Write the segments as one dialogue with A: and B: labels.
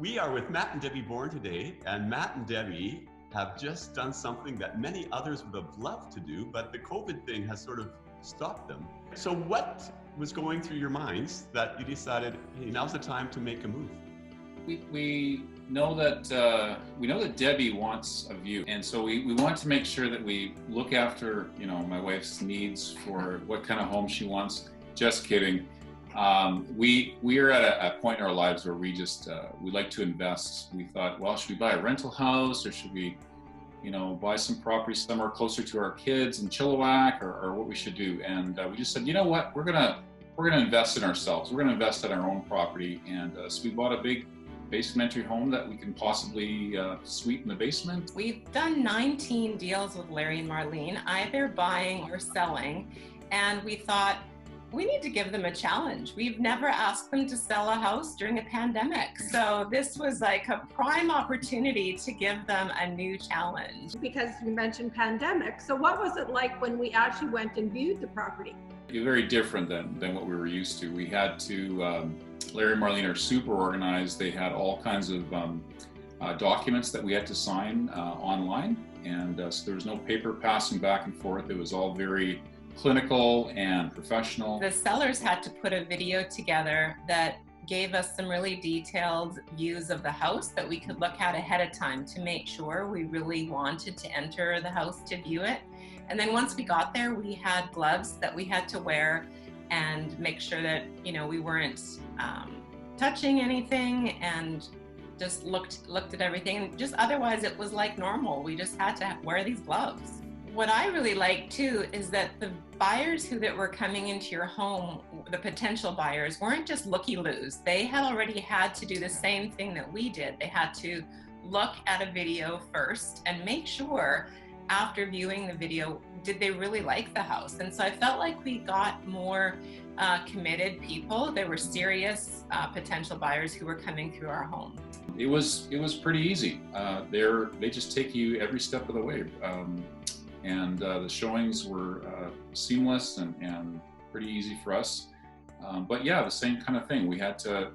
A: We are with Matt and Debbie Bourne today, and Matt and Debbie have just done something that many others would have loved to do, but the COVID thing has sort of stopped them. So what was going through your minds that you decided, hey, now's the time to make a move?
B: We know that Debbie wants a view, and so we want to make sure that we look after my wife's needs for what kind of home she wants. Just kidding. We are at a point in our lives where we like to invest. We thought, well, should we buy a rental house, or should we buy some property somewhere closer to our kids in Chilliwack, or what we should do? And we just said, you know what, we're gonna invest in ourselves. We're gonna invest in our own property, and so we bought a big basement entry home that we can possibly suite in the basement.
C: We've done 19 deals with Larry and Marlene, either buying or selling, and we thought we need to give them a challenge. We've never asked them to sell a house during a pandemic, so this was like a prime opportunity to give them a new challenge.
D: Because you mentioned pandemic, so what was it like when we actually went and viewed the property?
B: Very different than what we were used to. We had to, Larry and Marlene are super organized. They had all kinds of documents that we had to sign online, and so there was no paper passing back and forth. It was all very clinical and professional.
C: The sellers had to put a video together that gave us some really detailed views of the house that we could look at ahead of time to make sure we really wanted to enter the house to view it. And then once we got there, we had gloves that we had to wear and make sure that we weren't touching anything, and just looked at everything. Just otherwise it was like normal. We just had to wear these gloves. What I really like too is that the buyers that were coming into your home, the potential buyers, weren't just looky-loos. They had already had to do the same thing that we did. They had to look at a video first and make sure after viewing the video, did they really like the house? And so I felt like we got more committed people. There were serious potential buyers who were coming through our home.
B: It was pretty easy. They just take you every step of the way. And the showings were seamless and pretty easy for us. But yeah, the same kind of thing. We had to,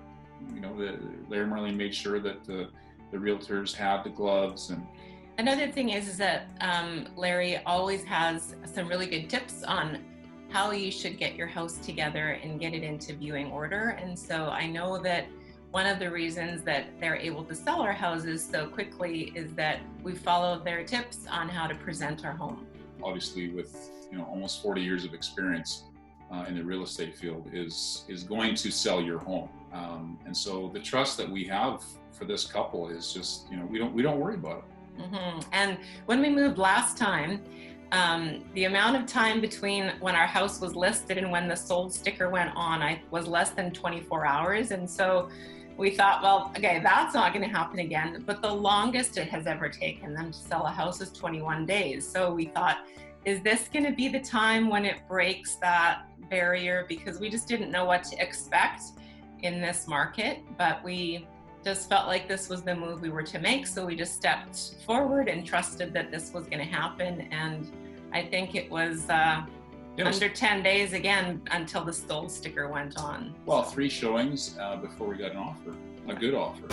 B: Larry and Marlene made sure that the realtors had the gloves. And
C: another thing is that Larry always has some really good tips on how you should get your house together and get it into viewing order. And so I know that one of the reasons that they're able to sell our houses so quickly is that we followed their tips on how to present our home.
B: Obviously, with almost 40 years of experience in the real estate field, is going to sell your home. And so the trust that we have for this couple is just we don't worry about it.
C: Mm-hmm. And when we moved last time, the amount of time between when our house was listed and when the sold sticker went on was less than 24 hours. And so we thought, well, okay, that's not going to happen again. But the longest it has ever taken them to sell a house is 21 days. So we thought, is this going to be the time when it breaks that barrier? Because we just didn't know what to expect in this market, but we just felt like this was the move we were to make. So we just stepped forward and trusted that this was going to happen. And I think it was under 10 days again until the sold sticker went on.
B: Well, 3 showings before we got an offer, a good offer.